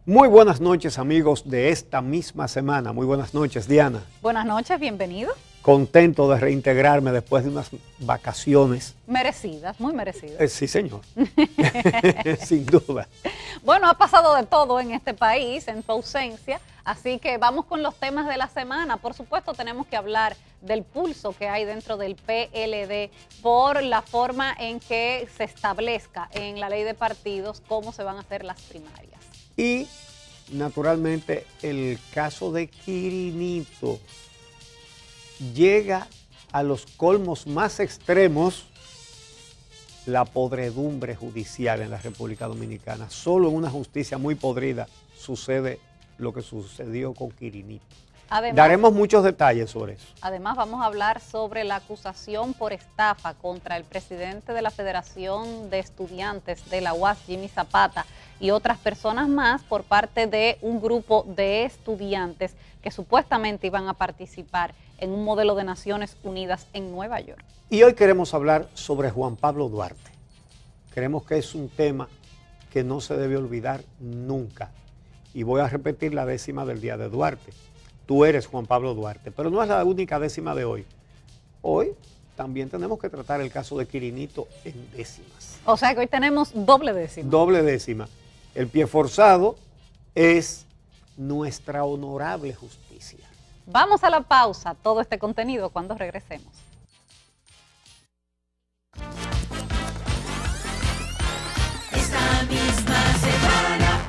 Muy buenas noches, amigos de esta misma semana. Muy buenas noches, Diana. Buenas noches, bienvenido. Contento de reintegrarme después de unas vacaciones. Merecidas, muy merecidas. Sí, señor. Sin duda. Bueno, ha pasado de todo en este país en tu ausencia, así que vamos con los temas de la semana. Por supuesto, tenemos que hablar del pulso que hay dentro del PLD por la forma en que se establezca en la ley de partidos cómo se van a hacer las primarias. Y, naturalmente, el caso de Quirinito llega a los colmos más extremos, la podredumbre judicial en la República Dominicana. Solo en una justicia muy podrida sucede lo que sucedió con Quirinito. Además, daremos muchos detalles sobre eso. Además, vamos a hablar sobre la acusación por estafa contra el presidente de la Federación de Estudiantes de la UAS, Jimmy Zapata, y otras personas más por parte de un grupo de estudiantes que supuestamente iban a participar en un modelo de Naciones Unidas en Nueva York. Y hoy queremos hablar sobre Juan Pablo Duarte. Creemos que es un tema que no se debe olvidar nunca. Y voy a repetir la décima del día de Duarte. Tú eres Juan Pablo Duarte, pero no es la única décima de hoy. Hoy también tenemos que tratar el caso de Quirinito en décimas. O sea que hoy tenemos doble décima. Doble décima. El pie forzado es nuestra honorable justicia. Vamos a la pausa, todo este contenido cuando regresemos. Esta misma semana.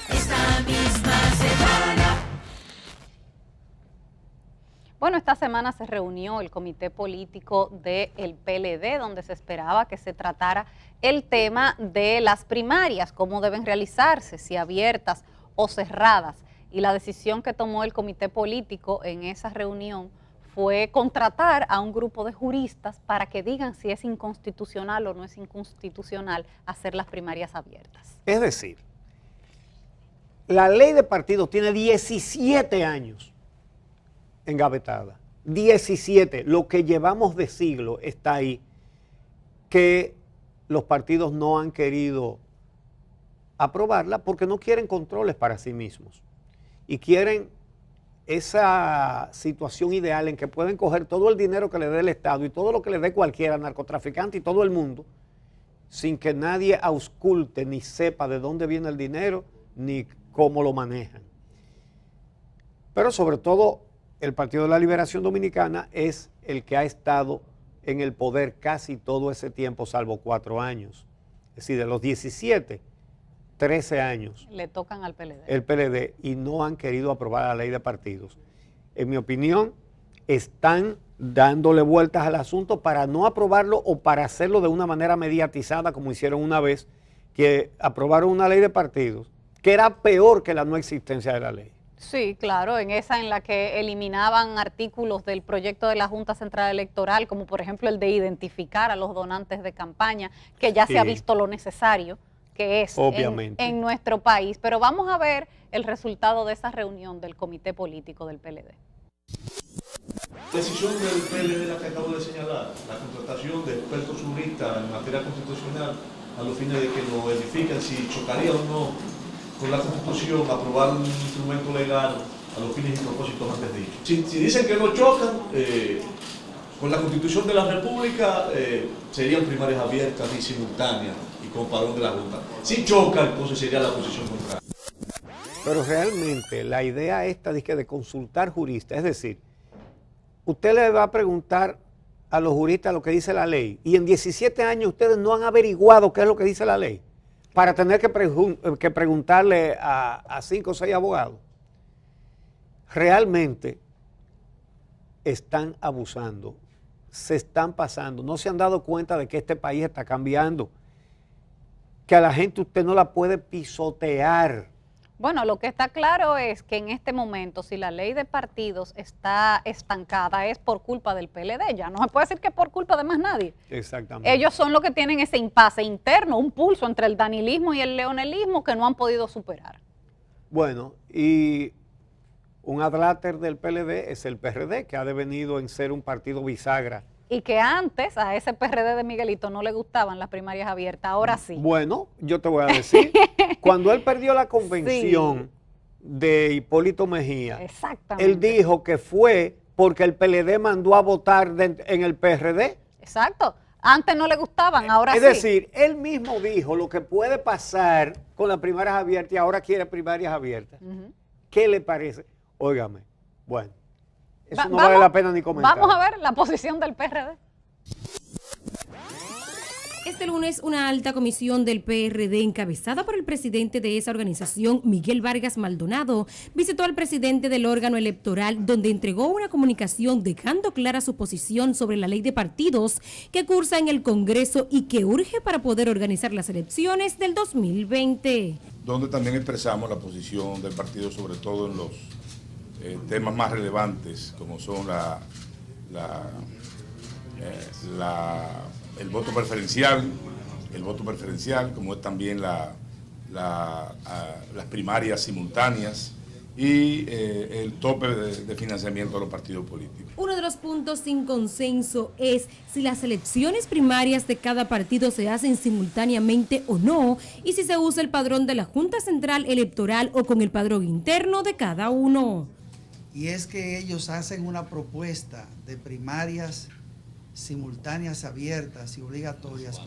Esta misma semana. Bueno, esta semana se reunió el comité político del PLD, donde se esperaba que se tratara el tema de las primarias, cómo deben realizarse, si abiertas o cerradas. Y la decisión que tomó el comité político en esa reunión fue contratar a un grupo de juristas para que digan si es inconstitucional o no es inconstitucional hacer las primarias abiertas. Es decir, la ley de partidos tiene 17 años engavetada. 17, lo que llevamos de siglo está ahí, que los partidos no han querido aprobarla porque no quieren controles para sí mismos y quieren esa situación ideal en que pueden coger todo el dinero que le dé el Estado y todo lo que le dé cualquiera, narcotraficante y todo el mundo, sin que nadie ausculte ni sepa de dónde viene el dinero ni cómo lo manejan. Pero sobre todo, el Partido de la Liberación Dominicana es el que ha estado en el poder casi todo ese tiempo, salvo 4 años. Es decir, de los 17, 13 años. Le tocan al PLD. El PLD, y no han querido aprobar la ley de partidos. En mi opinión, están dándole vueltas al asunto para no aprobarlo o para hacerlo de una manera mediatizada, como hicieron una vez, que aprobaron una ley de partidos, que era peor que la no existencia de la ley. Sí, claro, en esa en la que eliminaban artículos del proyecto de la Junta Central Electoral, como por ejemplo el de identificar a los donantes de campaña, que ya se ha visto lo necesario que es en nuestro país. Pero vamos a ver el resultado de esa reunión del comité político del PLD. Decisión del PLD la que acabo de señalar, la contratación de expertos juristas en materia constitucional a los fines de que lo verifiquen si chocaría o no con la Constitución aprobar un instrumento legal a los fines y propósitos antes dichos. Si dicen que no chocan, con la Constitución de la República serían primarias abiertas y simultáneas y con parón de la Junta. Si choca, entonces sería la posición contraria. Pero realmente la idea esta de consultar juristas, es decir, usted le va a preguntar a los juristas lo que dice la ley y en 17 años ustedes no han averiguado qué es lo que dice la ley para tener que preguntarle a 5 o 6 abogados. Realmente están abusando, se están pasando, no se han dado cuenta de que este país está cambiando, que a la gente usted no la puede pisotear. Bueno, lo que está claro es que en este momento, si la ley de partidos está estancada, es por culpa del PLD. Ya no se puede decir que es por culpa de más nadie. Exactamente. Ellos son los que tienen ese impasse interno, un pulso entre el danilismo y el leonelismo que no han podido superar. Bueno, y un adláter del PLD es el PRD, que ha devenido en ser un partido bisagra. Y que antes a ese PRD de Miguelito no le gustaban las primarias abiertas, ahora sí. Bueno, yo te voy a decir, cuando él perdió la convención de Hipólito Mejía, Exactamente. él dijo que fue porque el PLD mandó a votar en el PRD. Exacto. Antes no le gustaban, ahora Es sí. decir, él mismo dijo lo que puede pasar con las primarias abiertas y ahora quiere primarias abiertas. Ujú. ¿Qué le parece? Óigame, bueno, eso no Vamos- vale la pena ni comentar. Vamos a ver la posición del PRD. Este lunes, una alta comisión del PRD encabezada por el presidente de esa organización, Miguel Vargas Maldonado, visitó al presidente del órgano electoral, donde entregó una comunicación dejando clara su posición sobre la ley de partidos que cursa en el Congreso y que urge para poder organizar las elecciones del 2020. Donde también expresamos la posición del partido, sobre todo en los temas más relevantes, como son el voto preferencial, como es también las primarias simultáneas y el tope de financiamiento de los partidos políticos. Uno de los puntos sin consenso es si las elecciones primarias de cada partido se hacen simultáneamente o no, y si se usa el padrón de la Junta Central Electoral o con el padrón interno de cada uno. Y es que ellos hacen una propuesta de primarias simultáneas, abiertas y obligatorias,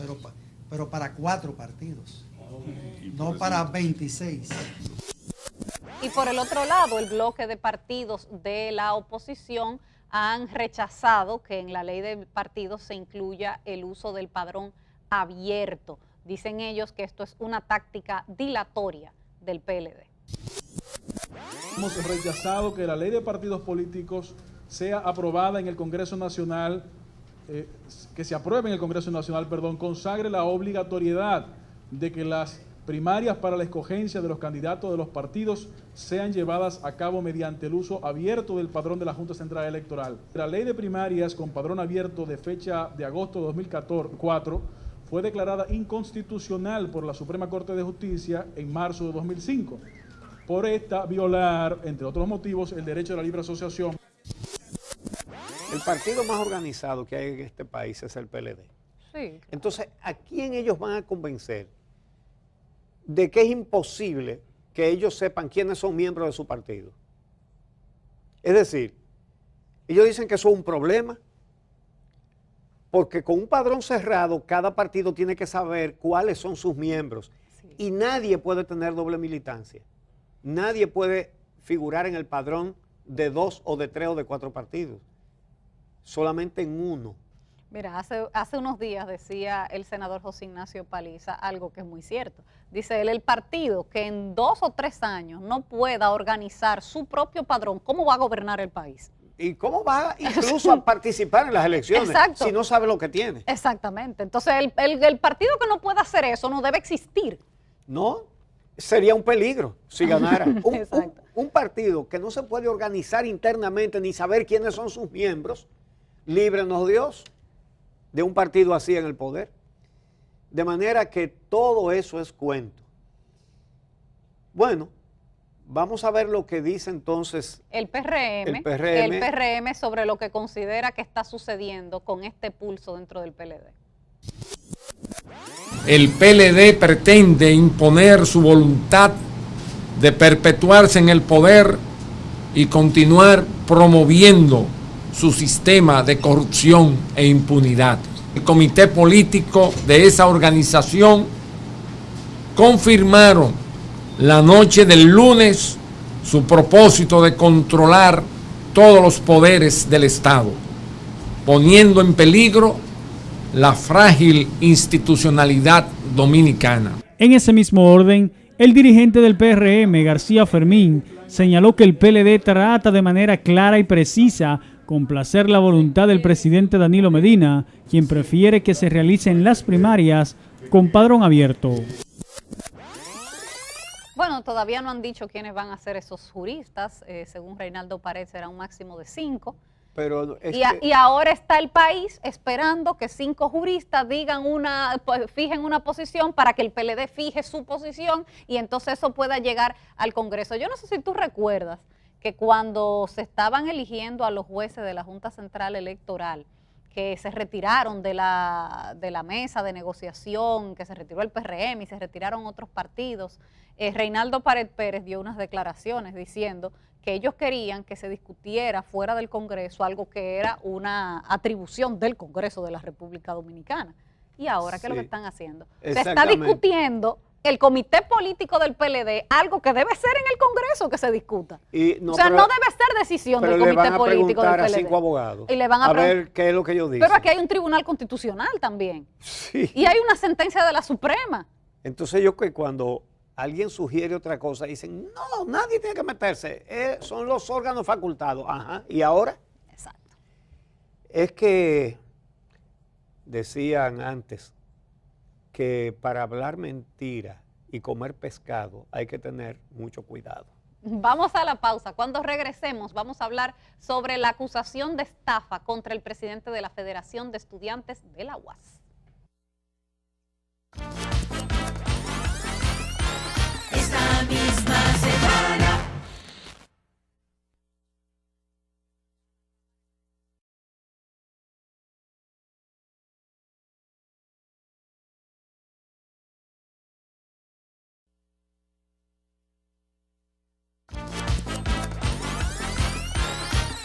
pero para 4 partidos, no para 26. Y por el otro lado, el bloque de partidos de la oposición han rechazado que en la ley de partidos se incluya el uso del padrón abierto. Dicen ellos que esto es una táctica dilatoria del PLD. Hemos rechazado que la ley de partidos políticos sea aprobada en el Congreso Nacional, que se apruebe en el Congreso Nacional, consagre la obligatoriedad de que las primarias para la escogencia de los candidatos de los partidos sean llevadas a cabo mediante el uso abierto del padrón de la Junta Central Electoral. La ley de primarias con padrón abierto de fecha de agosto de 2004 fue declarada inconstitucional por la Suprema Corte de Justicia en marzo de 2005, por violar, entre otros motivos, el derecho a la libre asociación. El partido más organizado que hay en este país es el PLD. Sí. Entonces, ¿a quién ellos van a convencer de que es imposible que ellos sepan quiénes son miembros de su partido? Es decir, ellos dicen que eso es un problema, porque con un padrón cerrado, cada partido tiene que saber cuáles son sus miembros. Sí. Y nadie puede tener doble militancia. Nadie puede figurar en el padrón de 2 o de 3 o de 4 partidos. Solamente en uno. Mira, hace unos días decía el senador José Ignacio Paliza algo que es muy cierto. Dice él, el partido que en 2 o 3 años no pueda organizar su propio padrón, ¿cómo va a gobernar el país? ¿Y cómo va incluso a participar en las elecciones? Exacto. Si no sabe lo que tiene? Exactamente. Entonces, el partido que no pueda hacer eso no debe existir. No, sería un peligro si ganara. Exacto. Un partido que no se puede organizar internamente ni saber quiénes son sus miembros, líbrenos Dios de un partido así en el poder. De manera que todo eso es cuento. Bueno, vamos a ver lo que dice entonces El PRM sobre lo que considera que está sucediendo con este pulso dentro del PLD. El PLD pretende imponer su voluntad de perpetuarse en el poder y continuar promoviendo su sistema de corrupción e impunidad. El comité político de esa organización confirmaron la noche del lunes su propósito de controlar todos los poderes del Estado, poniendo en peligro la frágil institucionalidad dominicana. En ese mismo orden, el dirigente del PRM, García Fermín, señaló que el PLD trata de manera clara y precisa complacer la voluntad del presidente Danilo Medina, quien prefiere que se realicen las primarias con padrón abierto. Bueno, todavía no han dicho quiénes van a ser esos juristas. Según Reinaldo Pared, será un máximo de 5. Pero Y ahora está el país esperando que 5 juristas fijen una posición para que el PLD fije su posición y entonces eso pueda llegar al Congreso. Yo no sé si tú recuerdas que cuando se estaban eligiendo a los jueces de la Junta Central Electoral, que se retiraron de la mesa de negociación, que se retiró el PRM y se retiraron otros partidos, Reinaldo Pared Pérez dio unas declaraciones diciendo que ellos querían que se discutiera fuera del Congreso algo que era una atribución del Congreso de la República Dominicana. Y ahora, ¿qué es lo que están haciendo? Se está discutiendo el comité político del PLD, algo que debe ser en el Congreso que se discuta. No, o sea, no debe ser decisión del comité político del PLD. A 5 abogados. Y le van a ver qué es lo que ellos dicen. Pero aquí hay un tribunal constitucional también. Sí. Y hay una sentencia de la Suprema. Entonces yo que cuando alguien sugiere otra cosa, dicen, no, nadie tiene que meterse, son los órganos facultados. Ajá, ¿y ahora? Exacto. Es que decían antes que para hablar mentira y comer pescado hay que tener mucho cuidado. Vamos a la pausa. Cuando regresemos vamos a hablar sobre la acusación de estafa contra el presidente de la Federación de Estudiantes de la UAS. Esta misma semana.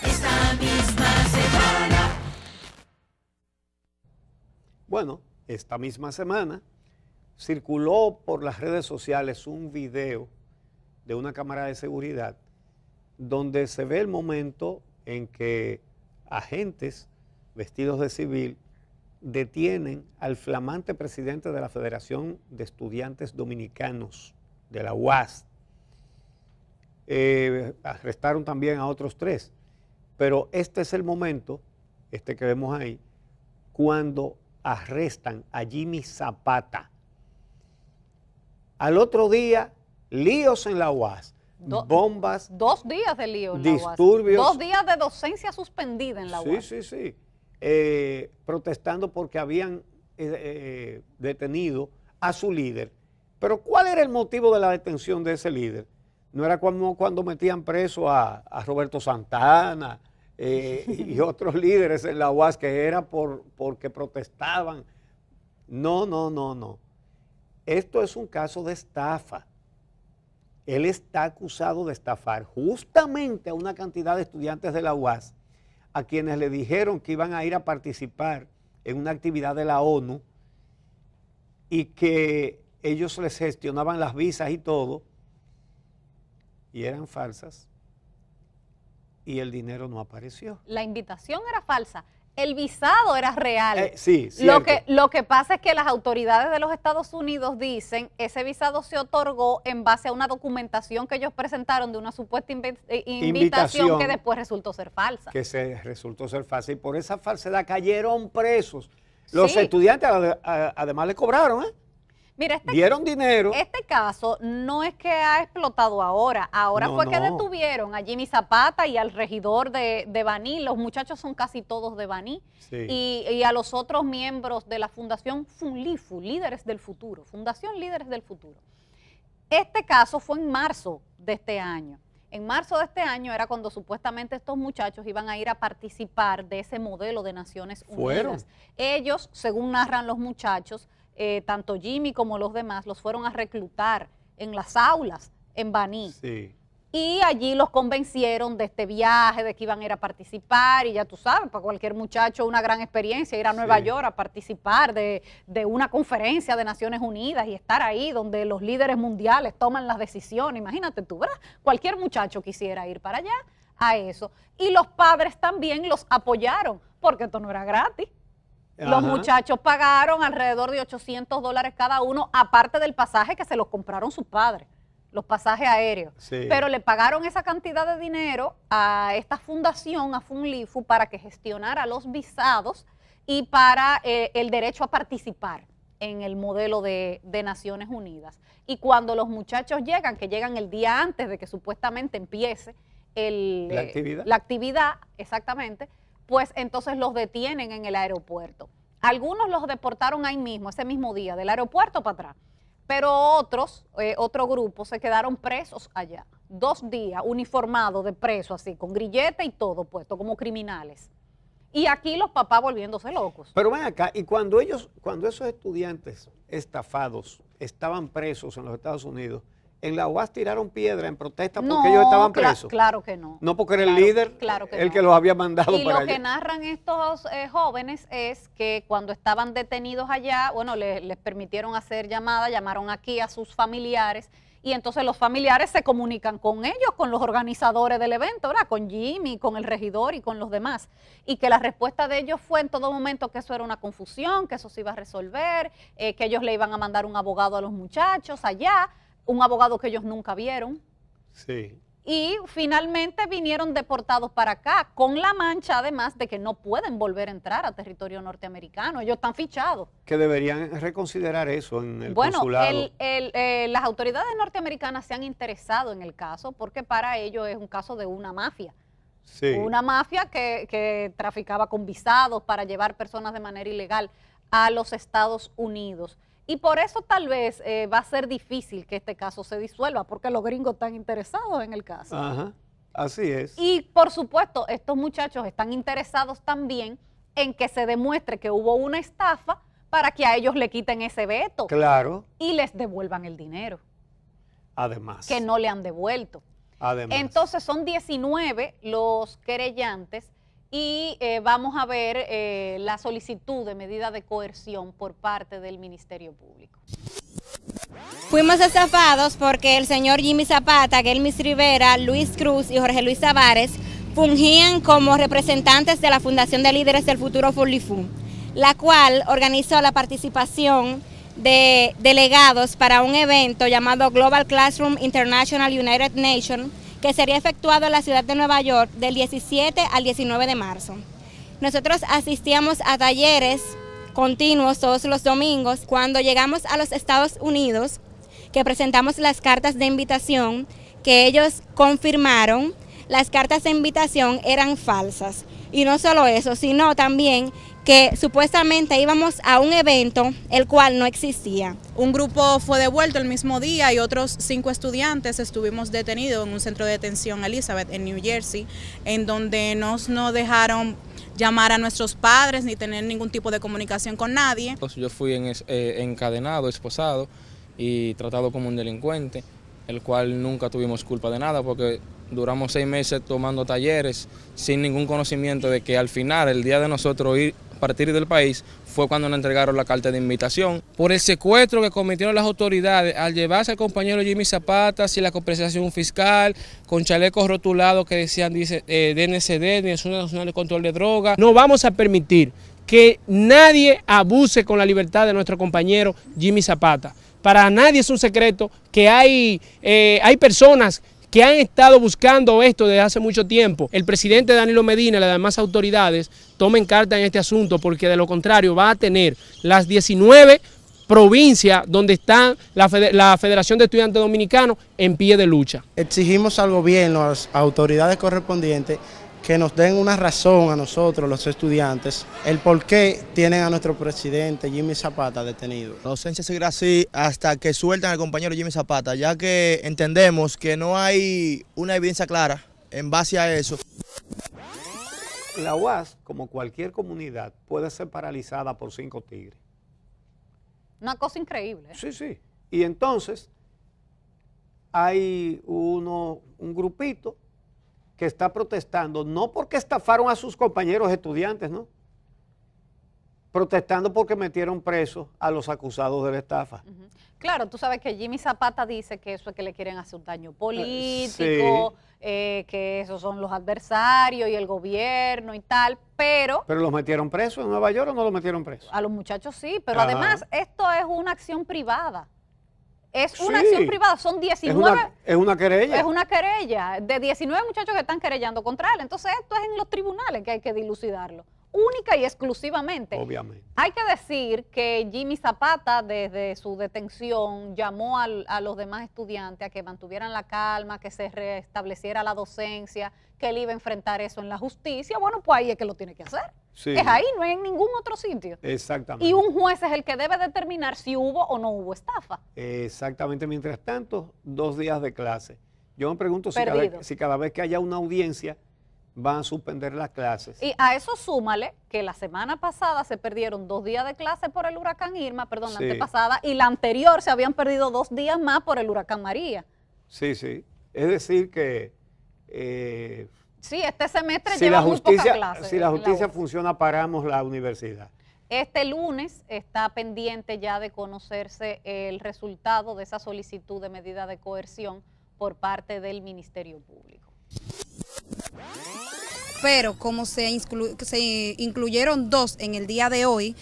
Esta misma semana. Bueno, esta misma semana circuló por las redes sociales un video de una cámara de seguridad donde se ve el momento en que agentes vestidos de civil detienen al flamante presidente de la Federación de Estudiantes Dominicanos, de la UAS. Arrestaron también a otros 3, pero este es el momento, que vemos ahí, cuando arrestan a Jimmy Zapata. Al otro día, líos en la UAS, bombas. 2 días de lío en la UAS. Disturbios. 2 días de docencia suspendida en la UAS. Sí. Protestando porque habían detenido a su líder. Pero ¿cuál era el motivo de la detención de ese líder? No era como cuando metían preso a Roberto Santana y otros líderes en la UAS, que era porque protestaban. No. Esto es un caso de estafa. Él está acusado de estafar justamente a una cantidad de estudiantes de la UAS a quienes le dijeron que iban a ir a participar en una actividad de la ONU y que ellos les gestionaban las visas y todo, y eran falsas, y el dinero no apareció. La invitación era falsa. El visado era real. Sí, cierto. Lo que pasa es que las autoridades de los Estados Unidos dicen ese visado se otorgó en base a una documentación que ellos presentaron de una supuesta invitación que después resultó ser falsa. Que se resultó ser falsa, y por esa falsedad cayeron presos. Los estudiantes además le cobraron, Mira, dieron dinero. Este caso no es que ha explotado ahora. Ahora fue que detuvieron a Jimmy Zapata y al regidor de Baní. Los muchachos son casi todos de Baní. Sí. Y a los otros miembros de la Fundación FUNLIFU, Líderes del Futuro. Fundación Líderes del Futuro. Este caso fue en marzo de este año. En marzo de este año era cuando supuestamente estos muchachos iban a ir a participar de ese modelo de Naciones Unidas. Ellos, según narran los muchachos, tanto Jimmy como los demás, los fueron a reclutar en las aulas en Baní. Sí. Y allí los convencieron de este viaje, de que iban a ir a participar, y ya tú sabes, para cualquier muchacho una gran experiencia ir a Nueva York a participar de una conferencia de Naciones Unidas y estar ahí donde los líderes mundiales toman las decisiones. Imagínate tú, ¿verdad? Cualquier muchacho quisiera ir para allá a eso. Y los padres también los apoyaron, porque esto no era gratis. Los muchachos pagaron alrededor de $800 cada uno, aparte del pasaje que se los compraron sus padres, los pasajes aéreos. Sí. Pero le pagaron esa cantidad de dinero a esta fundación, a FUNLIFU, para que gestionara los visados y para el derecho a participar en el modelo de Naciones Unidas. Y cuando los muchachos llegan, que llegan el día antes de que supuestamente empiece la actividad, exactamente, pues entonces los detienen en el aeropuerto. Algunos los deportaron ahí mismo, ese mismo día, del aeropuerto para atrás. Pero otros, otro grupo, se quedaron presos allá. 2 días uniformados de preso, así, con grillete y todo puesto, como criminales. Y aquí los papás volviéndose locos. Pero ven acá, y cuando esos estudiantes estafados estaban presos en los Estados Unidos, en la UAS tiraron piedra en protesta porque ellos estaban presos. Claro que no. No porque era el líder, el que los había mandado y para lo allá. que narran estos jóvenes es que cuando estaban detenidos allá, bueno, les permitieron hacer llamadas, llamaron aquí a sus familiares, y entonces los familiares se comunican con ellos, con los organizadores del evento, ¿verdad? Con Jimmy, con el regidor y con los demás. Y que la respuesta de ellos fue en todo momento que eso era una confusión, que eso se iba a resolver, que ellos le iban a mandar un abogado a los muchachos allá, un abogado que ellos nunca vieron. Sí. Y finalmente vinieron deportados para acá, con la mancha además de que no pueden volver a entrar a territorio norteamericano. Ellos están fichados. Que deberían reconsiderar eso en el Bueno, consulado. las autoridades norteamericanas se han interesado en el caso porque para ellos es un caso de una mafia. Sí. Una mafia que traficaba con visados para llevar personas de manera ilegal a los Estados Unidos. Y por eso tal vez va a ser difícil que este caso se disuelva, porque los gringos están interesados en el caso. Ajá, así es. Y por supuesto, estos muchachos están interesados también en que se demuestre que hubo una estafa para que a ellos le quiten ese veto. Claro. Y les devuelvan el dinero. Además. Que no le han devuelto. Además. Entonces son 19 los querellantes y vamos a ver la solicitud de medida de coerción por parte del Ministerio Público. Fuimos estafados porque el señor Jimmy Zapata, Gelmis Rivera, Luis Cruz y Jorge Luis Tavares fungían como representantes de la Fundación de Líderes del Futuro Forlifú, la cual organizó la participación de delegados para un evento llamado Global Classroom International United Nations, que sería efectuado en la ciudad de Nueva York del 17 al 19 de marzo. Nosotros asistíamos a talleres continuos todos los domingos. Cuando llegamos a los Estados Unidos, que presentamos las cartas de invitación, que ellos confirmaron, las cartas de invitación eran falsas. Y no solo eso, sino también que supuestamente íbamos a un evento el cual no existía. Un grupo fue devuelto el mismo día y otros 5 estudiantes estuvimos detenidos en un centro de detención Elizabeth en New Jersey, en donde no dejaron llamar a nuestros padres ni tener ningún tipo de comunicación con nadie. Yo fui encadenado, esposado y tratado como un delincuente, el cual nunca tuvimos culpa de nada porque duramos 6 meses tomando talleres sin ningún conocimiento de que al final, el día de nosotros ir a partir del país, fue cuando nos entregaron la carta de invitación. Por el secuestro que cometieron las autoridades al llevarse al compañero Jimmy Zapata sin la compensación fiscal, con chalecos rotulados que decían DNCD, Dirección Nacional de Control de Drogas. No vamos a permitir que nadie abuse con la libertad de nuestro compañero Jimmy Zapata. Para nadie es un secreto que hay personas que han estado buscando esto desde hace mucho tiempo. El presidente Danilo Medina y las demás autoridades tomen carta en este asunto porque de lo contrario va a tener las 19 provincias donde están la Federación de Estudiantes Dominicanos en pie de lucha. Exigimos al gobierno, a las autoridades correspondientes, que nos den una razón a nosotros, los estudiantes, el por qué tienen a nuestro presidente Jimmy Zapata detenido. La docencia seguirá así hasta que suelten al compañero Jimmy Zapata, ya que entendemos que no hay una evidencia clara en base a eso. La UAS, como cualquier comunidad, puede ser paralizada por 5 tigres. Una cosa increíble. Sí, sí. Y entonces hay un grupito que está protestando, no porque estafaron a sus compañeros estudiantes, ¿no? Protestando porque metieron presos a los acusados de la estafa. Claro, tú sabes que Jimmy Zapata dice que eso es que le quieren hacer un daño político, que esos son los adversarios y el gobierno y tal, pero... ¿Pero los metieron presos en Nueva York o no los metieron presos? A los muchachos sí, pero además esto es una acción privada. Es una acción privada, son 19... Es una querella. Es una querella de 19 muchachos que están querellando contra él. Entonces esto es en los tribunales que hay que dilucidarlo, única y exclusivamente. Obviamente. Hay que decir que Jimmy Zapata desde su detención llamó a los demás estudiantes a que mantuvieran la calma, que se restableciera la docencia, que él iba a enfrentar eso en la justicia. Bueno, pues ahí es que lo tiene que hacer. Sí. Es ahí, no es en ningún otro sitio. Exactamente. Y un juez es el que debe determinar si hubo o no hubo estafa. Exactamente. Mientras tanto, 2 días de clase. Yo me pregunto si cada vez que haya una audiencia van a suspender las clases. Y a eso súmale que la semana pasada se perdieron 2 días de clase por el huracán Irma, perdón, la antepasada, y la anterior se habían perdido 2 días más por el huracán María. Sí, sí. Es decir que... sí, este semestre lleva muy pocas clases. Si la justicia funciona, paramos la universidad. Este lunes está pendiente ya de conocerse el resultado de esa solicitud de medida de coerción por parte del Ministerio Público. Pero como se incluyeron 2 en el día de hoy,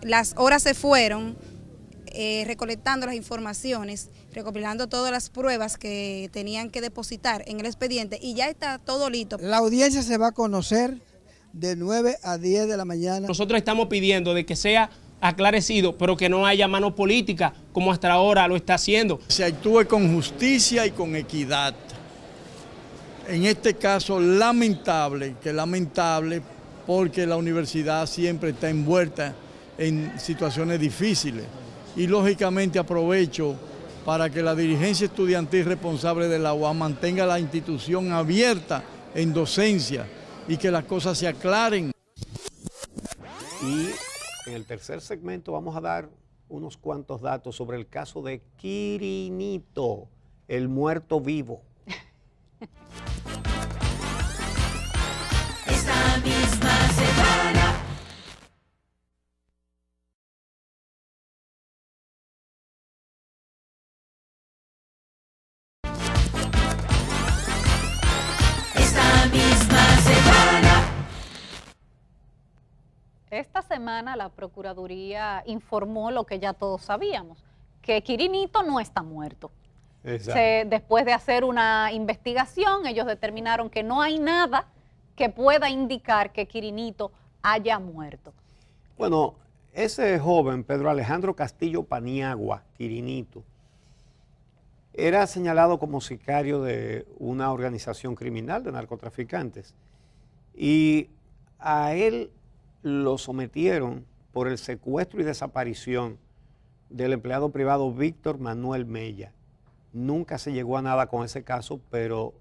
las horas se fueron recolectando las informaciones, recopilando todas las pruebas que tenían que depositar en el expediente y ya está todo listo. La audiencia se va a conocer de 9 a 10 de la mañana. Nosotros estamos pidiendo de que sea aclarecido, pero que no haya mano política como hasta ahora lo está haciendo. Se actúe con justicia y con equidad. En este caso, lamentable porque la universidad siempre está envuelta en situaciones difíciles. Y lógicamente aprovecho para que la dirigencia estudiantil responsable de la UAS mantenga la institución abierta en docencia y que las cosas se aclaren. Y en el tercer segmento vamos a dar unos cuantos datos sobre el caso de Quirinito, el muerto vivo. Esta misma semana. Esta semana la Procuraduría informó lo que ya todos sabíamos, que Quirinito no está muerto. Después de hacer una investigación, ellos determinaron que no hay nada que pueda indicar que Quirinito haya muerto. Bueno, ese joven, Pedro Alejandro Castillo Paniagua, Quirinito, era señalado como sicario de una organización criminal de narcotraficantes y a él lo sometieron por el secuestro y desaparición del empleado privado Víctor Manuel Mella. Nunca se llegó a nada con ese caso, pero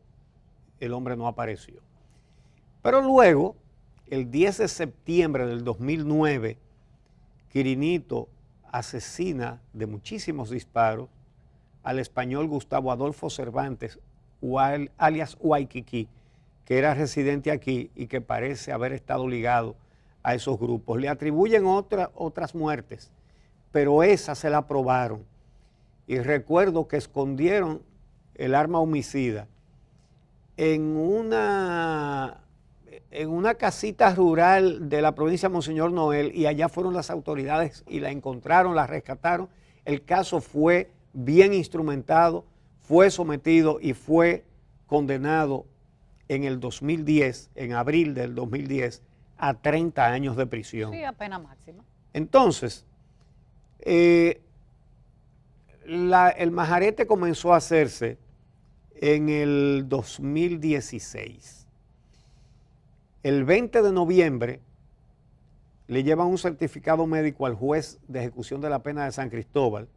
el hombre no apareció. Pero luego, el 10 de septiembre del 2009, Quirinito asesina de muchísimos disparos al español Gustavo Adolfo Cervantes, alias Waikiki, que era residente aquí y que parece haber estado ligado a esos grupos. Le atribuyen otras muertes, pero esa se la probaron. Y recuerdo que escondieron el arma homicida en una casita rural de la provincia de Monseñor Noel, y allá fueron las autoridades y la encontraron, la rescataron. El caso fue bien instrumentado, fue sometido y fue condenado en el 2010, en abril del 2010, a 30 años de prisión. Sí, a pena máxima. Entonces, el majarete comenzó a hacerse en el 2016. El 20 de noviembre le llevan un certificado médico al juez de ejecución de la pena de San Cristóbal,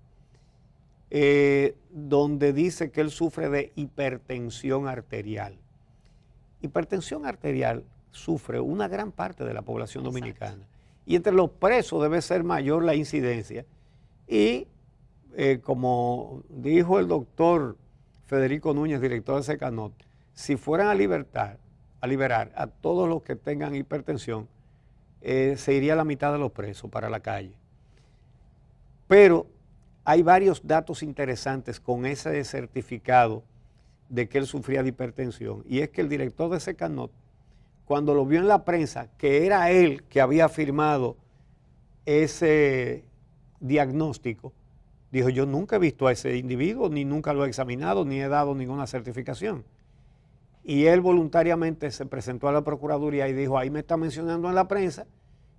donde dice que él sufre de hipertensión arterial. Hipertensión arterial sufre una gran parte de la población dominicana. Y entre los presos debe ser mayor la incidencia. Y como dijo el doctor Federico Núñez, director de Secanot, si fueran a liberar a todos los que tengan hipertensión, se iría la mitad de los presos para la calle. Pero hay varios datos interesantes con ese certificado de que él sufría de hipertensión. Y es que el director de Secanot, cuando lo vio en la prensa, que era él que había firmado ese diagnóstico, dijo: yo nunca he visto a ese individuo, ni nunca lo he examinado, ni he dado ninguna certificación. Y él voluntariamente se presentó a la Procuraduría y dijo: ahí me está mencionando en la prensa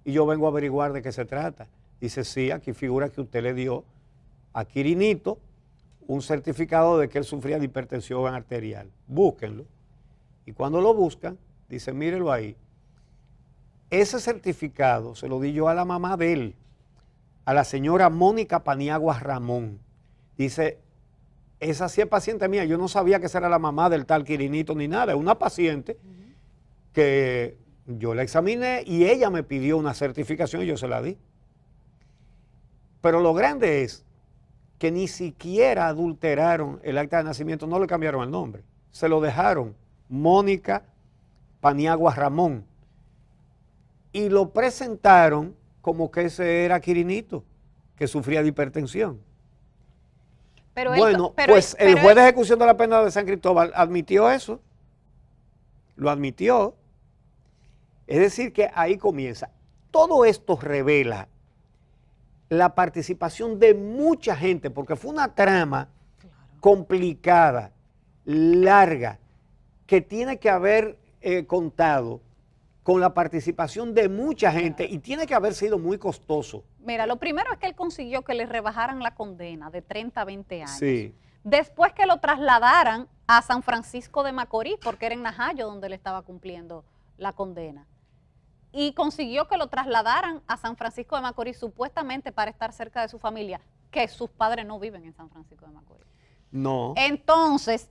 y yo vengo a averiguar de qué se trata. Dice: sí, aquí figura que usted le dio a Quirinito un certificado de que él sufría de hipertensión arterial. Búsquenlo. Y cuando lo buscan, dice: mírelo ahí. Ese certificado se lo di yo a la mamá de él, a la señora Mónica Paniagua Ramón. Dice: esa sí es paciente mía. Yo no sabía que esa era la mamá del tal Quirinito ni nada. Es una paciente que yo la examiné y ella me pidió una certificación y yo se la di. Pero lo grande es que ni siquiera adulteraron el acta de nacimiento, no le cambiaron el nombre. Se lo dejaron Mónica Paniagua Ramón. Y lo presentaron como que ese era Quirinito, que sufría de hipertensión. Pero el juez de ejecución de la pena de San Cristóbal admitió eso. Lo admitió. Es decir, que ahí comienza. Todo esto revela la participación de mucha gente, porque fue una trama complicada, larga, que tiene que haber contado con la participación de mucha gente y tiene que haber sido muy costoso. Mira, lo primero es que él consiguió que le rebajaran la condena de 30 a 20 años. Sí. Después que lo trasladaran a San Francisco de Macorís, porque era en Najayo donde él estaba cumpliendo la condena. Y consiguió que lo trasladaran a San Francisco de Macorís, supuestamente para estar cerca de su familia, que sus padres no viven en San Francisco de Macorís. No. Entonces,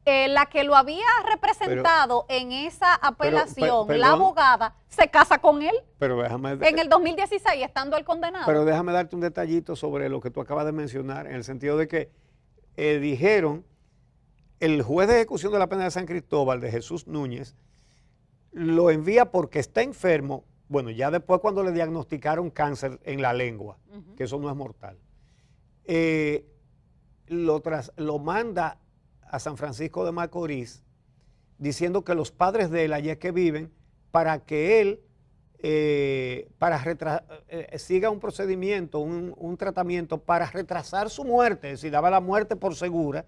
la que lo había representado en esa apelación, la abogada, se casa con él Pero déjame, en el 2016, estando él condenado. pero déjame darte un detallito sobre lo que tú acabas de mencionar, en el sentido de que dijeron, el juez de ejecución de la pena de San Cristóbal, de Jesús Núñez, lo envía porque está enfermo, bueno, ya después cuando le diagnosticaron cáncer en la lengua, que eso no es mortal, lo manda a San Francisco de Macorís diciendo que los padres de él allá que viven para que él siga un procedimiento, un tratamiento para retrasar su muerte, es decir, daba la muerte por segura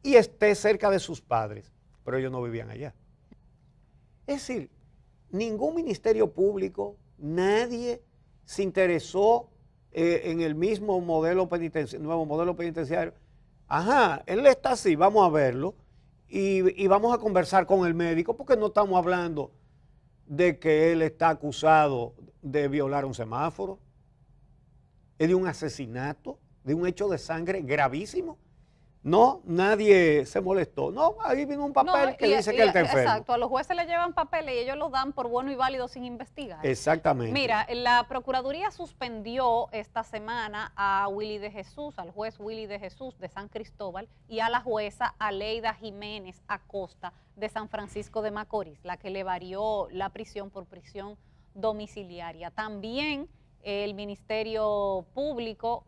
y esté cerca de sus padres, pero ellos no vivían allá. Es decir, ningún ministerio público, nadie se interesó en el mismo modelo nuevo modelo penitenciario. Ajá, él está así, vamos a verlo y vamos a conversar con el médico porque no estamos hablando de que él está acusado de violar un semáforo, es de un asesinato, de un hecho de sangre gravísimo. No, nadie se molestó. No, ahí vino un papel que dice que él está enfermo. Exacto, a los jueces le llevan papeles y ellos lo dan por bueno y válido sin investigar. Exactamente. Mira, la Procuraduría suspendió esta semana a Willy de Jesús, al juez Willy de Jesús de San Cristóbal y a la jueza Aleida Jiménez Acosta de San Francisco de Macorís, la que le varió la prisión por prisión domiciliaria. También el Ministerio Público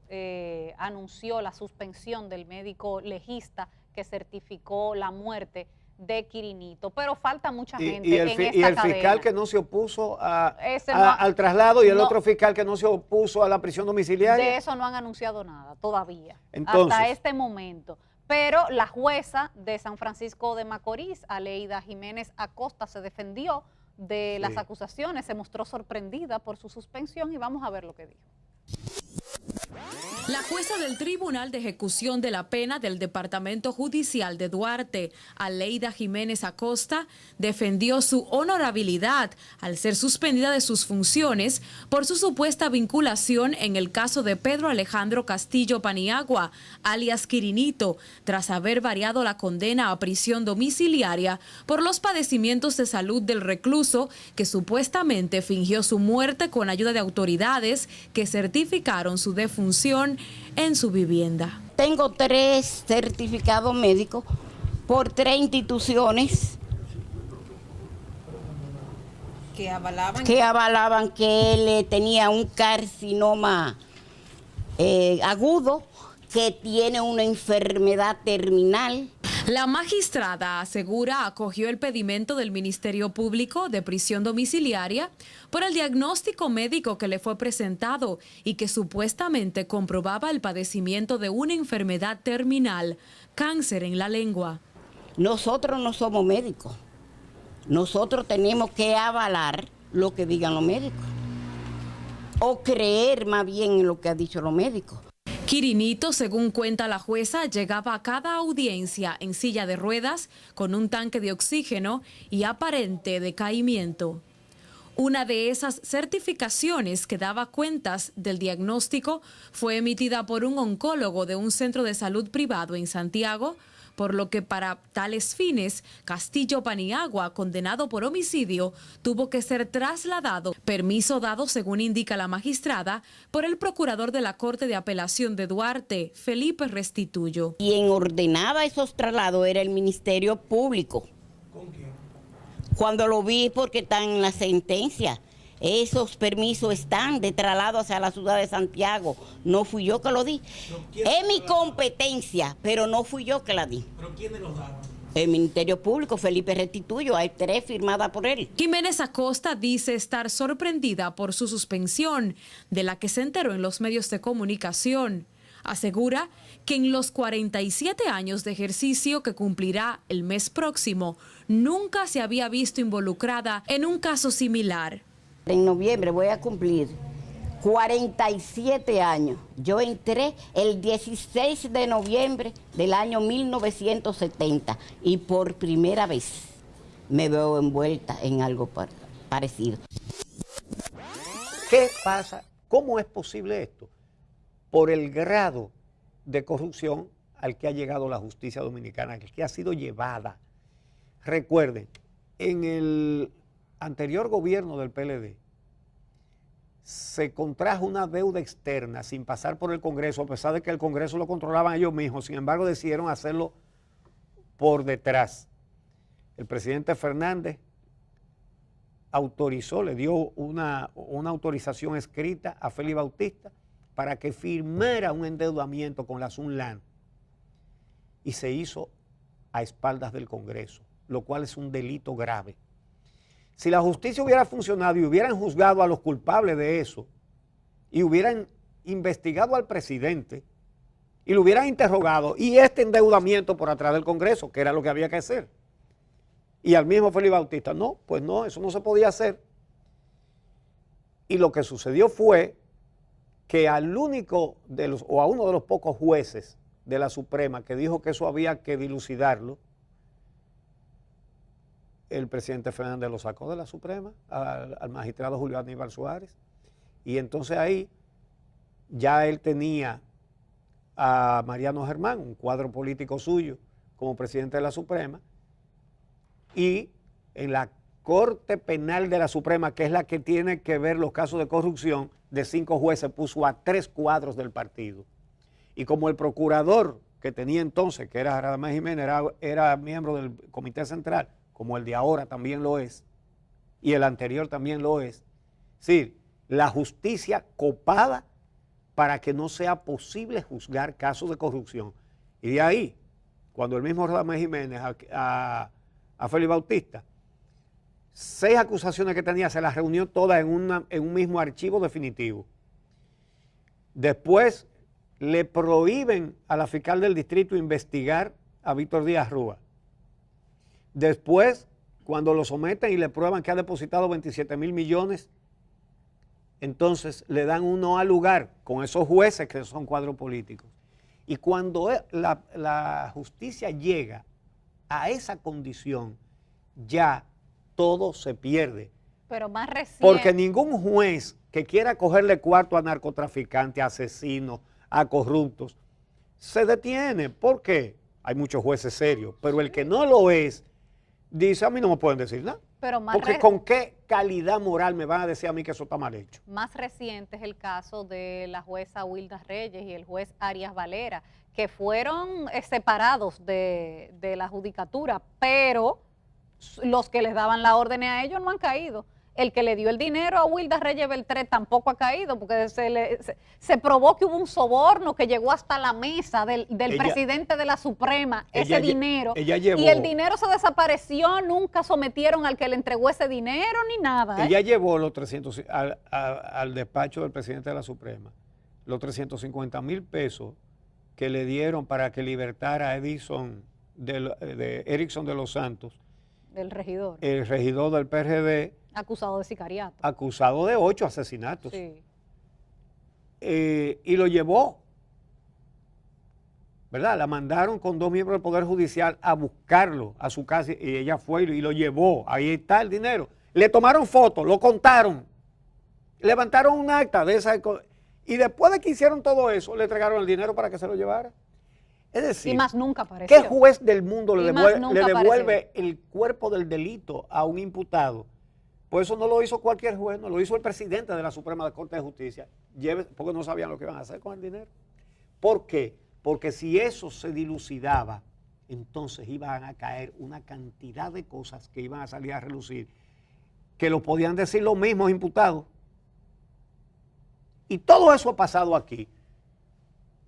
anunció la suspensión del médico legista que certificó la muerte de Quirinito, pero falta mucha gente en esta cadena. Y el fiscal que no se opuso al traslado y el otro fiscal que no se opuso a la prisión domiciliaria. De eso no han anunciado nada todavía, entonces, hasta este momento. Pero la jueza de San Francisco de Macorís, Aleida Jiménez Acosta, se defendió de las acusaciones, se mostró sorprendida por su suspensión y vamos a ver lo que dijo. La jueza del Tribunal de Ejecución de la Pena del Departamento Judicial de Duarte, Aleida Jiménez Acosta, defendió su honorabilidad al ser suspendida de sus funciones por su supuesta vinculación en el caso de Pedro Alejandro Castillo Paniagua, alias Quirinito, tras haber variado la condena a prisión domiciliaria por los padecimientos de salud del recluso que supuestamente fingió su muerte con ayuda de autoridades que certificaron su defunción en su vivienda. Tengo 3 certificados médicos por 3 instituciones que avalaban que él tenía un carcinoma agudo, que tiene una enfermedad terminal. La magistrada asegura acogió el pedimento del Ministerio Público de prisión domiciliaria por el diagnóstico médico que le fue presentado y que supuestamente comprobaba el padecimiento de una enfermedad terminal, cáncer en la lengua. Nosotros no somos médicos. Nosotros tenemos que avalar lo que digan los médicos o creer más bien en lo que han dicho los médicos. Quirinito, según cuenta la jueza, llegaba a cada audiencia en silla de ruedas con un tanque de oxígeno y aparente decaimiento. Una de esas certificaciones que daba cuentas del diagnóstico fue emitida por un oncólogo de un centro de salud privado en Santiago, por lo que para tales fines, Castillo Paniagua, condenado por homicidio, tuvo que ser trasladado, permiso dado, según indica la magistrada, por el procurador de la Corte de Apelación de Duarte, Felipe Restituyo. Quien ordenaba esos traslados era el Ministerio Público. ¿Con quién? Cuando lo vi, porque están en la sentencia, esos permisos están de traslado hacia la ciudad de Santiago. No fui yo que lo di. Es mi competencia, pero no fui yo que la di. ¿Pero quiénes los daban? El Ministerio Público, Felipe Restituyo, hay 3 firmadas por él. Jiménez Acosta dice estar sorprendida por su suspensión, de la que se enteró en los medios de comunicación. Asegura que en los 47 años de ejercicio que cumplirá el mes próximo, nunca se había visto involucrada en un caso similar. En noviembre voy a cumplir 47 años. Yo entré el 16 de noviembre del año 1970 y por primera vez me veo envuelta en algo parecido. ¿Qué pasa? ¿Cómo es posible esto? Por el grado de corrupción al que ha llegado la justicia dominicana, que ha sido llevada. Recuerden, en el anterior gobierno del PLD se contrajo una deuda externa sin pasar por el Congreso, a pesar de que el Congreso lo controlaban ellos mismos. Sin embargo, decidieron hacerlo por detrás. El presidente Fernández autorizó, le dio una autorización escrita a Félix Bautista para que firmara un endeudamiento con la Sunlan, y se hizo a espaldas del Congreso, lo cual es un delito grave. Si la justicia hubiera funcionado y hubieran juzgado a los culpables de eso y hubieran investigado al presidente y lo hubieran interrogado, y este endeudamiento por atrás del Congreso, que era lo que había que hacer, y al mismo Félix Bautista, no, pues no, eso no se podía hacer. Y lo que sucedió fue que al único de los, o a uno de los pocos jueces de la Suprema que dijo que eso había que dilucidarlo, el presidente Fernández lo sacó de la Suprema, al magistrado Julio Aníbal Suárez, y entonces ahí ya él tenía a Mariano Germán, un cuadro político suyo, como presidente de la Suprema, y en la Corte Penal de la Suprema, que es la que tiene que ver los casos de corrupción, de 5 jueces puso a 3 cuadros del partido. Y como el procurador que tenía entonces, que era Radamés Jiménez, era miembro del Comité Central, como el de ahora también lo es, y el anterior también lo es, sí, la justicia copada para que no sea posible juzgar casos de corrupción. Y de ahí, cuando el mismo Radamés Jiménez a Félix Bautista, 6 acusaciones que tenía, se las reunió todas en un mismo archivo definitivo. Después le prohíben a la fiscal del distrito investigar a Víctor Díaz Rúa. Después, cuando lo someten y le prueban que ha depositado 27,000 millones, entonces le dan un no al lugar con esos jueces que son cuadros políticos. Y cuando la justicia llega a esa condición, ya todo se pierde. Pero más reciente. Porque ningún juez que quiera cogerle cuarto a narcotraficantes, a asesinos, a corruptos, se detiene. ¿Por qué? Hay muchos jueces serios, pero el que no lo es, dice, a mí no me pueden decir nada. Pero más porque con qué calidad moral me van a decir a mí que eso está mal hecho. Más reciente es el caso de la jueza Wilda Reyes y el juez Arias Valera, que fueron separados de la judicatura, pero los que les daban la orden a ellos no han caído. El que le dio el dinero a Wilda Reyes Beltré tampoco ha caído, porque se probó que hubo un soborno que llegó hasta la mesa del presidente de la Suprema, ese dinero. Y el dinero se desapareció, nunca sometieron al que le entregó ese dinero ni nada. Ella llevó los 300 al despacho del presidente de la Suprema, los 350,000 pesos que le dieron para que libertara a Erickson de los Santos, del regidor. El regidor del PRD. Acusado de sicariato. Acusado de 8 asesinatos. Sí. Y lo llevó, ¿verdad? La mandaron con 2 miembros del Poder Judicial a buscarlo a su casa y ella fue y lo llevó. Ahí está el dinero. le tomaron fotos, lo contaron, levantaron un acta de esa... Y después de que hicieron todo eso, le entregaron el dinero para que se lo llevara. Es decir, y más nunca apareció. ¿qué juez del mundo le devuelve apareció el cuerpo del delito a un imputado? Pues eso no lo hizo cualquier juez, no lo hizo el presidente de la Suprema Corte de Justicia, porque no sabían lo que iban a hacer con el dinero. ¿Por qué? Porque si eso se dilucidaba, entonces iban a caer una cantidad de cosas que iban a salir a relucir, que lo podían decir los mismos imputados. Y todo eso ha pasado aquí.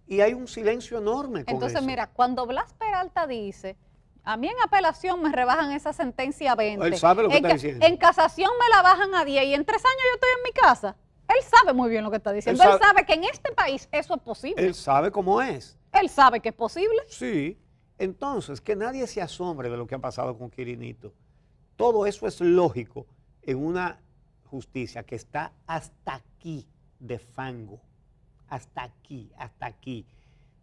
Y hay un silencio enorme con Entonces, eso. mira, cuando Blas Peralta dice, a mí en apelación me rebajan esa sentencia a 20. Él sabe lo que está diciendo. En casación me la bajan a 10 y en 3 años yo estoy en mi casa. Él sabe muy bien lo que está diciendo. Él sabe que en este país eso es posible. Él sabe cómo es. Él sabe que es posible. Sí. Entonces, que nadie se asombre de lo que ha pasado con Quirinito. Todo eso es lógico en una justicia que está hasta aquí de fango. Hasta aquí, hasta aquí.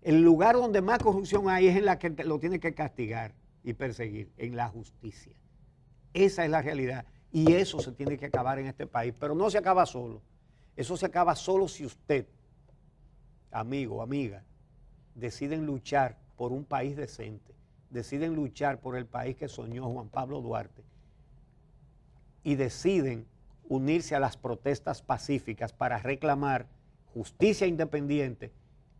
El lugar donde más corrupción hay es en la que lo tiene que castigar y perseguir, en la justicia. Esa es la realidad. Y eso se tiene que acabar en este país. Pero no se acaba solo. Eso se acaba solo si usted, amigo, amiga, deciden luchar por un país decente, deciden luchar por el país que soñó Juan Pablo Duarte y deciden unirse a las protestas pacíficas para reclamar justicia independiente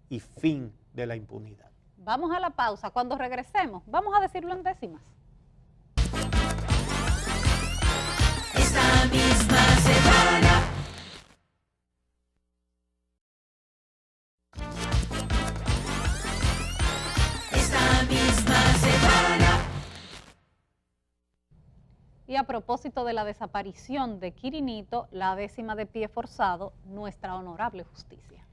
y fin de la impunidad. Vamos a la pausa. Cuando regresemos, vamos a decirlo en décimas. Esta misma semana. Esta misma semana. Y a propósito de la desaparición de Quirinito, la décima de pie forzado, nuestra honorable justicia.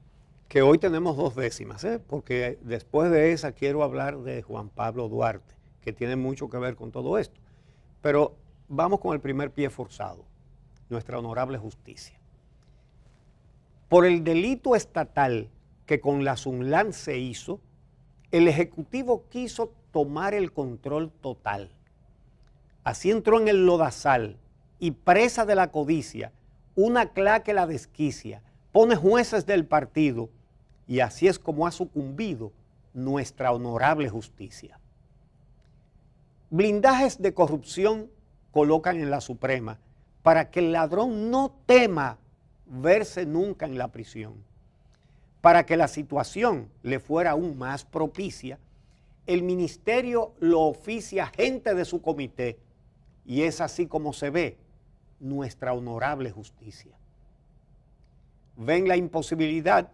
Que hoy tenemos 2 décimas, porque después de esa quiero hablar de Juan Pablo Duarte, que tiene mucho que ver con todo esto. Pero vamos con el primer pie forzado, nuestra honorable justicia. Por el delito estatal que con la SUNLAN se hizo, el Ejecutivo quiso tomar el control total. Así entró en el lodazal y presa de la codicia, una CLA que la desquicia, pone jueces del partido y así es como ha sucumbido nuestra honorable justicia. Blindajes de corrupción colocan en la Suprema para que el ladrón no tema verse nunca en la prisión. Para que la situación le fuera aún más propicia, el ministerio lo oficia gente de su comité y es así como se ve nuestra honorable justicia. Ven la imposibilidad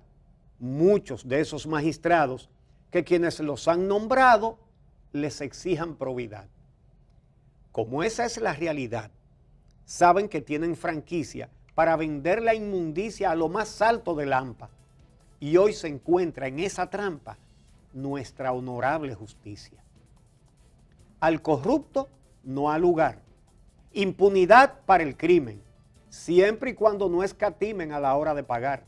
muchos de esos magistrados que quienes los han nombrado les exijan probidad. Como esa es la realidad, saben que tienen franquicia para vender la inmundicia a lo más alto del hampa y hoy se encuentra en esa trampa nuestra honorable justicia. Al corrupto no ha lugar. Impunidad para el crimen, siempre y cuando no escatimen a la hora de pagar.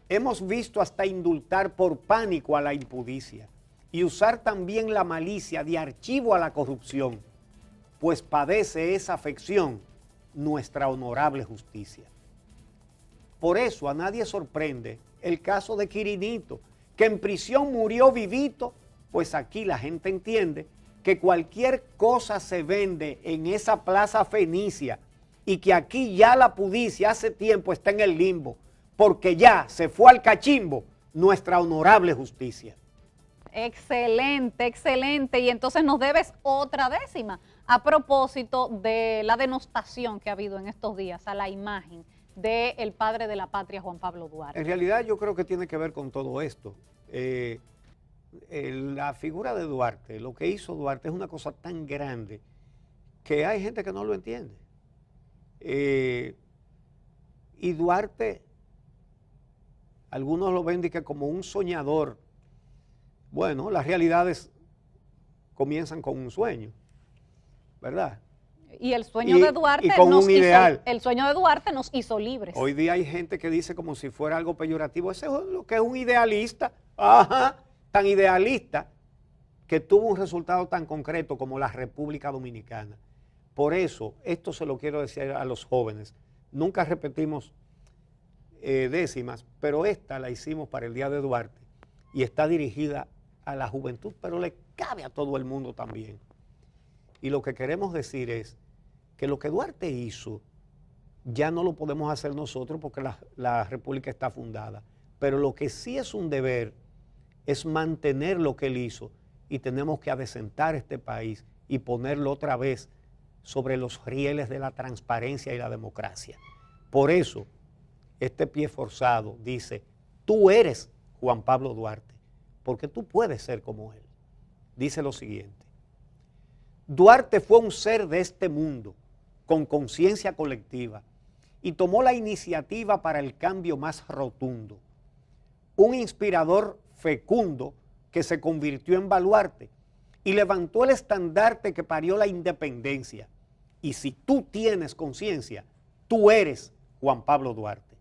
Hemos visto hasta indultar por pánico a la impudicia y usar también la malicia de archivo a la corrupción, pues padece esa afección nuestra honorable justicia. Por eso a nadie sorprende el caso de Quirinito, que en prisión murió vivito, pues aquí la gente entiende que cualquier cosa se vende en esa plaza fenicia y que aquí ya la pudicia hace tiempo está en el limbo, porque ya se fue al cachimbo nuestra honorable justicia. Excelente, excelente. Y entonces nos debes otra décima a propósito de la denostación que ha habido en estos días a la imagen del padre de la patria, Juan Pablo Duarte. En realidad yo creo que tiene que ver con todo esto. La figura de Duarte, lo que hizo Duarte es una cosa tan grande que hay gente que no lo entiende. Y Duarte, algunos lo ven como un soñador. Bueno, las realidades comienzan con un sueño, ¿verdad? Y el sueño de Duarte con un ideal. El sueño de Duarte nos hizo libres. Hoy día hay gente que dice como si fuera algo peyorativo. Ese es lo que es un idealista. Ajá, tan idealista que tuvo un resultado tan concreto como la República Dominicana. Por eso, esto se lo quiero decir a los jóvenes. Nunca repetimos décimas, pero esta la hicimos para el Día de Duarte y está dirigida a la juventud, pero le cabe a todo el mundo también. Y lo que queremos decir es que lo que Duarte hizo ya no lo podemos hacer nosotros porque la República está fundada, pero lo que sí es un deber es mantener lo que él hizo y tenemos que adecentar este país y ponerlo otra vez sobre los rieles de la transparencia y la democracia. Por eso, este pie forzado dice, tú eres Juan Pablo Duarte, porque tú puedes ser como él. Dice lo siguiente, Duarte fue un ser de este mundo, con conciencia colectiva, y tomó la iniciativa para el cambio más rotundo. Un inspirador fecundo que se convirtió en baluarte y levantó el estandarte que parió la independencia. Y si tú tienes conciencia, tú eres Juan Pablo Duarte.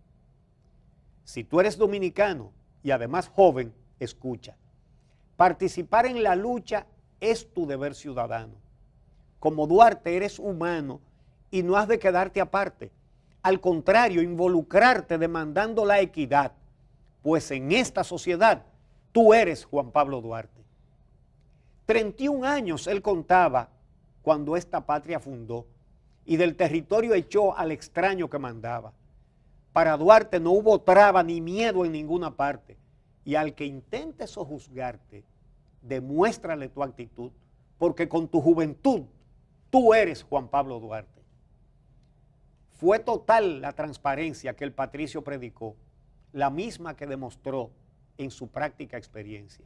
Si tú eres dominicano y además joven, escucha. Participar en la lucha es tu deber ciudadano. Como Duarte eres humano y no has de quedarte aparte. Al contrario, involucrarte demandando la equidad, pues en esta sociedad tú eres Juan Pablo Duarte. 31 años él contaba cuando esta patria fundó y del territorio echó al extraño que mandaba. Para Duarte no hubo traba ni miedo en ninguna parte, y al que intente sojuzgarte, demuéstrale tu actitud, porque con tu juventud tú eres Juan Pablo Duarte. Fue total la transparencia que el patricio predicó, la misma que demostró en su práctica experiencia.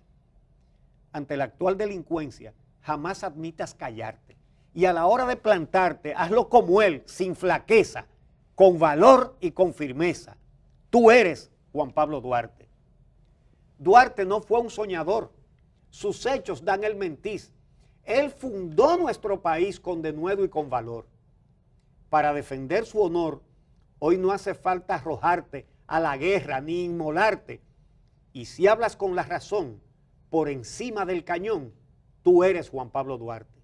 Ante la actual delincuencia, jamás admitas callarte. Y a la hora de plantarte, hazlo como él, sin flaqueza, con valor y con firmeza. Tú eres Juan Pablo Duarte. Duarte no fue un soñador. Sus hechos dan el mentiz. Él fundó nuestro país con denuedo y con valor. Para defender su honor, hoy no hace falta arrojarte a la guerra ni inmolarte. Y si hablas con la razón, por encima del cañón, tú eres Juan Pablo Duarte.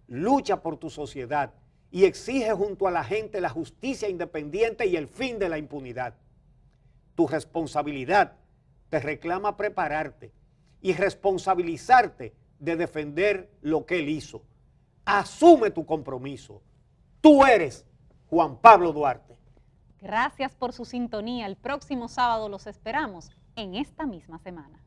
Lucha por tu sociedad y exige junto a la gente la justicia independiente y el fin de la impunidad. Tu responsabilidad te reclama prepararte y responsabilizarte de defender lo que él hizo. Asume tu compromiso. Tú eres Juan Pablo Duarte. Gracias por su sintonía. El próximo sábado los esperamos en esta misma semana.